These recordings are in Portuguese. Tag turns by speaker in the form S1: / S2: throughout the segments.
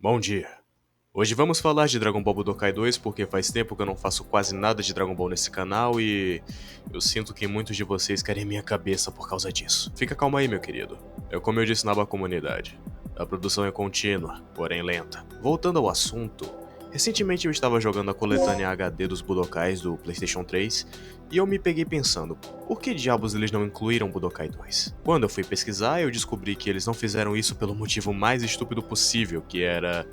S1: Bom dia. Hoje vamos falar de Dragon Ball Budokai 2 porque faz tempo que eu não faço quase nada de Dragon Ball nesse canal e eu sinto que muitos de vocês querem minha cabeça por causa disso. Fica calmo aí, meu querido. É como eu disse na comunidade. A produção é contínua, porém lenta. Voltando ao assunto, recentemente eu estava jogando a coletânea HD dos Budokais do PlayStation 3 e eu me peguei pensando, por que diabos eles não incluíram Budokai 2? Quando eu fui pesquisar, eu descobri que eles não fizeram isso pelo motivo mais estúpido possível, que era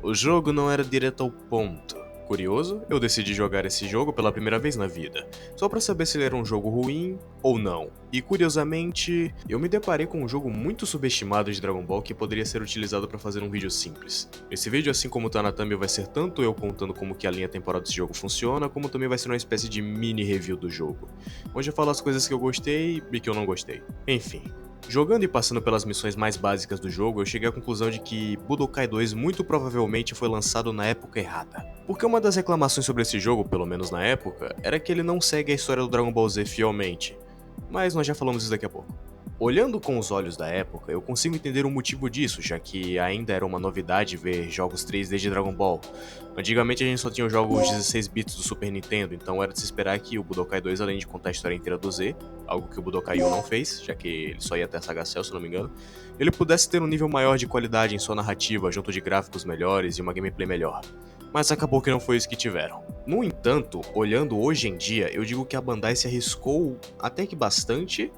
S1: o jogo não era direto ao ponto. Curioso, eu decidi jogar esse jogo pela primeira vez na vida, só pra saber se ele era um jogo ruim ou não. E curiosamente, eu me deparei com um jogo muito subestimado de Dragon Ball que poderia ser utilizado pra fazer um vídeo simples. Esse vídeo, assim como tá na thumb, vai ser tanto eu contando como que a linha temporal desse jogo funciona, como também vai ser uma espécie de mini review do jogo, onde eu falo as coisas que eu gostei e que eu não gostei. Enfim, jogando e passando pelas missões mais básicas do jogo, eu cheguei à conclusão de que Budokai 2 muito provavelmente foi lançado na época errada. Porque uma das reclamações sobre esse jogo, pelo menos na época, era que ele não segue a história do Dragon Ball Z fielmente. Mas nós já falamos isso daqui a pouco. Olhando com os olhos da época, eu consigo entender o motivo disso, já que ainda era uma novidade ver jogos 3D de Dragon Ball. Antigamente a gente só tinha os jogos 16 bits do Super Nintendo, então era de se esperar que o Budokai 2, além de contar a história inteira do Z, algo que o Budokai 1 não fez, já que ele só ia até a Saga Cell, se não me engano, ele pudesse ter um nível maior de qualidade em sua narrativa, junto de gráficos melhores e uma gameplay melhor. Mas acabou que não foi isso que tiveram. No entanto, olhando hoje em dia, eu digo que a Bandai se arriscou até que bastante,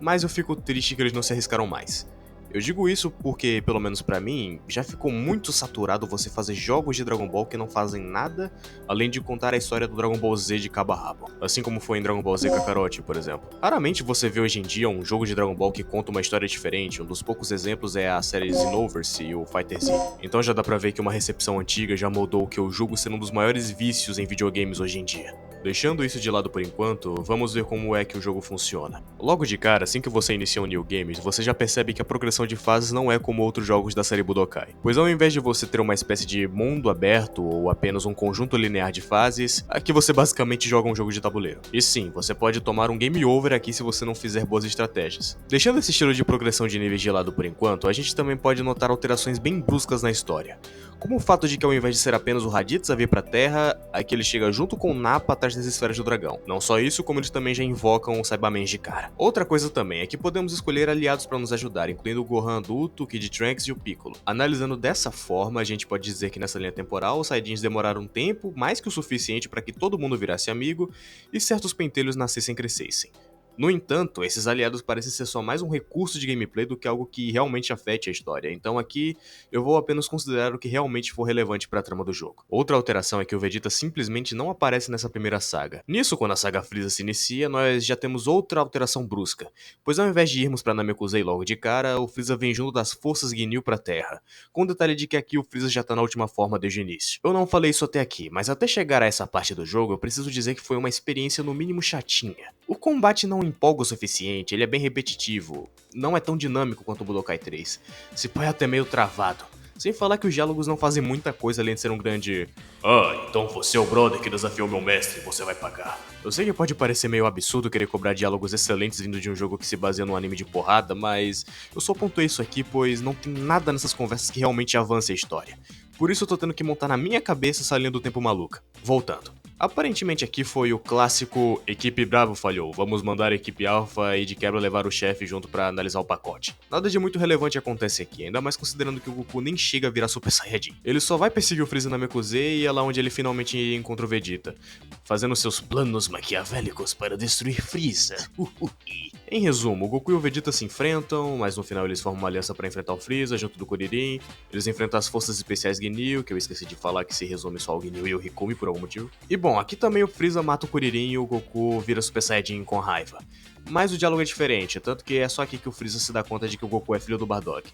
S1: mas eu fico triste que eles não se arriscaram mais. Eu digo isso porque, pelo menos pra mim, já ficou muito saturado você fazer jogos de Dragon Ball que não fazem nada além de contar a história do Dragon Ball Z de cabo a rabo. Assim como foi em Dragon Ball Z Kakarot, por exemplo. Raramente você vê hoje em dia um jogo de Dragon Ball que conta uma história diferente, um dos poucos exemplos é a série Xenoverse e o Fighter Z. Então já dá pra ver que uma recepção antiga já moldou o que eu julgo ser um dos maiores vícios em videogames hoje em dia. Deixando isso de lado por enquanto, vamos ver como é que o jogo funciona. Logo de cara, assim que você inicia um New Games, você já percebe que a progressão de fases não é como outros jogos da série Budokai. Pois ao invés de você ter uma espécie de mundo aberto ou apenas um conjunto linear de fases, aqui você basicamente joga um jogo de tabuleiro. E sim, você pode tomar um game over aqui se você não fizer boas estratégias. Deixando esse estilo de progressão de níveis de lado por enquanto, a gente também pode notar alterações bem bruscas na história. Como o fato de que ao invés de ser apenas o Raditz a vir pra Terra, aqui ele chega junto com o Nappa atrás das esferas do dragão. Não só isso, como eles também já invocam os Saibamens de cara. Outra coisa também é que podemos escolher aliados para nos ajudar, incluindo o Gohan adulto, o Kid Trunks e o Piccolo. Analisando dessa forma, a gente pode dizer que nessa linha temporal os Saiyajins demoraram um tempo, mais que o suficiente para que todo mundo virasse amigo e certos pentelhos nascessem e crescessem. No entanto, esses aliados parecem ser só mais um recurso de gameplay do que algo que realmente afete a história, então aqui eu vou apenas considerar o que realmente for relevante para a trama do jogo. Outra alteração é que o Vegeta simplesmente não aparece nessa primeira saga. Nisso, quando a saga Freeza se inicia, nós já temos outra alteração brusca, pois ao invés de irmos para Namekusei logo de cara, o Freeza vem junto das forças Ginyu para a Terra, com o detalhe de que aqui o Freeza já tá na última forma desde o início. Eu não falei isso até aqui, mas até chegar a essa parte do jogo, eu preciso dizer que foi uma experiência no mínimo chatinha. O combate não empolga o suficiente, ele é bem repetitivo, não é tão dinâmico quanto o Budokai 3, se pá é até meio travado. Sem falar que os diálogos não fazem muita coisa além de ser um grande "Ah, então você é o brother que desafiou meu mestre, você vai pagar". Eu sei que pode parecer meio absurdo querer cobrar diálogos excelentes vindo de um jogo que se baseia num anime de porrada, mas eu só pontuei isso aqui pois não tem nada nessas conversas que realmente avance a história. Por isso eu tô tendo que montar na minha cabeça essa linha do tempo maluca. Voltando. Aparentemente aqui foi o clássico equipe Bravo falhou, vamos mandar a equipe Alpha e de quebra levar o chefe junto pra analisar o pacote. Nada de muito relevante acontece aqui, ainda mais considerando que o Goku nem chega a virar Super Saiyajin. Ele só vai perseguir o Freeza na Namekusei e é lá onde ele finalmente encontra o Vegeta, fazendo seus planos maquiavélicos para destruir Freeza. Em resumo, o Goku e o Vegeta se enfrentam, mas no final eles formam uma aliança para enfrentar o Freeza junto do Kuririn, eles enfrentam as forças especiais Ginyu, que eu esqueci de falar que se resume só ao Ginyu e o Rikumi por algum motivo. E bom, aqui também o Freeza mata o Kuririn e o Goku vira Super Saiyajin com raiva. Mas o diálogo é diferente, tanto que é só aqui que o Freeza se dá conta de que o Goku é filho do Bardock.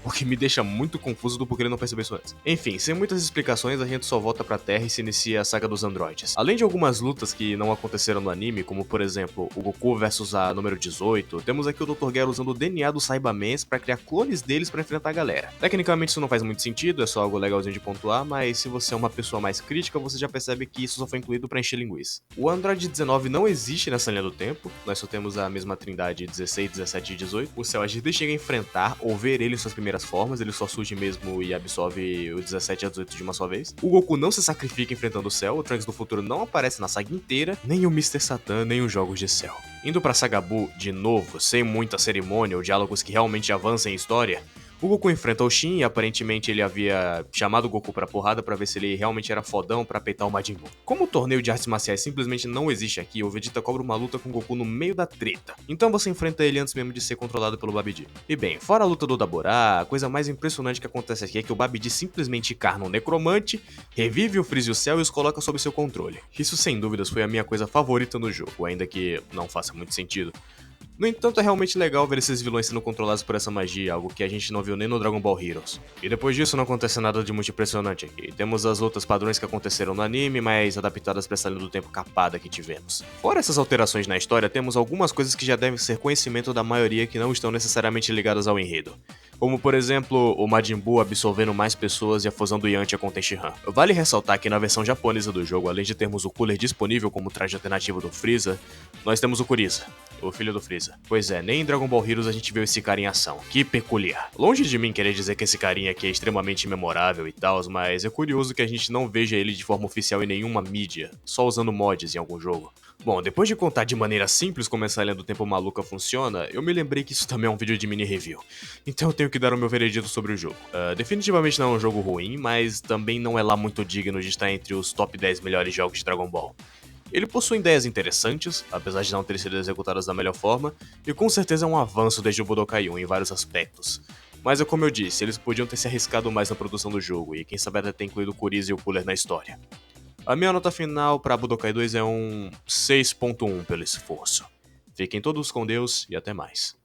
S1: O que me deixa muito confuso do porquê ele não percebeu isso antes. Enfim, sem muitas explicações, a gente só volta pra Terra e se inicia a saga dos androides. Além de algumas lutas que não aconteceram no anime, como por exemplo, o Goku versus a número 18, temos aqui o Dr. Gero usando o DNA dos Saibamens pra criar clones deles pra enfrentar a galera. Tecnicamente isso não faz muito sentido, é só algo legalzinho de pontuar, mas se você é uma pessoa mais crítica, você já percebe que isso só foi incluído pra encher linguiça. O Android 19 não existe nessa linha do tempo, nós só temos a mesma trindade 16, 17 e 18. O Cell a gente chega a enfrentar ou ver ele em suas primeiras primeiras formas, ele só surge mesmo e absorve o 17 e a 18 de uma só vez. O Goku não se sacrifica enfrentando o Cell, o Trunks do futuro não aparece na saga inteira, nem o Mr. Satan, nem os jogos de Cell. Indo pra saga Buu, de novo, sem muita cerimônia ou diálogos que realmente avancem em história, o Goku enfrenta o Shin e aparentemente ele havia chamado o Goku pra porrada pra ver se ele realmente era fodão pra peitar o Majin Buu. Como o torneio de artes marciais simplesmente não existe aqui, o Vegeta cobra uma luta com o Goku no meio da treta. Então você enfrenta ele antes mesmo de ser controlado pelo Babidi. E bem, fora a luta do Daburá, a coisa mais impressionante que acontece aqui é que o Babidi simplesmente encarna um necromante, revive o Freeza e o Cell e os coloca sob seu controle. Isso sem dúvidas foi a minha coisa favorita no jogo, ainda que não faça muito sentido. No entanto, é realmente legal ver esses vilões sendo controlados por essa magia, algo que a gente não viu nem no Dragon Ball Heroes. E depois disso não acontece nada de muito impressionante aqui. Temos as lutas padrões que aconteceram no anime, mas adaptadas para essa linha do tempo capada que tivemos. Fora essas alterações na história, temos algumas coisas que já devem ser conhecimento da maioria que não estão necessariamente ligadas ao enredo. Como, por exemplo, o Majin Buu absorvendo mais pessoas e a fusão do Yantia com o Tenshinhan. Vale ressaltar que na versão japonesa do jogo, além de termos o Cooler disponível como traje alternativo do Freeza, nós temos o Kuriza, o filho do Freeza. Pois é, nem em Dragon Ball Heroes a gente viu esse cara em ação. Que peculiar. Longe de mim querer dizer que esse carinha aqui é extremamente memorável e tal, mas é curioso que a gente não veja ele de forma oficial em nenhuma mídia, só usando mods em algum jogo. Bom, depois de contar de maneira simples como essa linha do tempo maluca funciona, eu me lembrei que isso também é um vídeo de mini review. Então eu tenho que dar o meu veredito sobre o jogo. Definitivamente não é um jogo ruim, mas também não é lá muito digno de estar entre os top 10 melhores jogos de Dragon Ball. Ele possui ideias interessantes, apesar de não terem sido executadas da melhor forma, e com certeza é um avanço desde o Budokai 1 em vários aspectos. Mas é como eu disse, eles podiam ter se arriscado mais na produção do jogo, e quem sabe até ter incluído o Kuriza e o Cooler na história. A minha nota final para Budokai 2 é um 6.1 pelo esforço. Fiquem todos com Deus e até mais.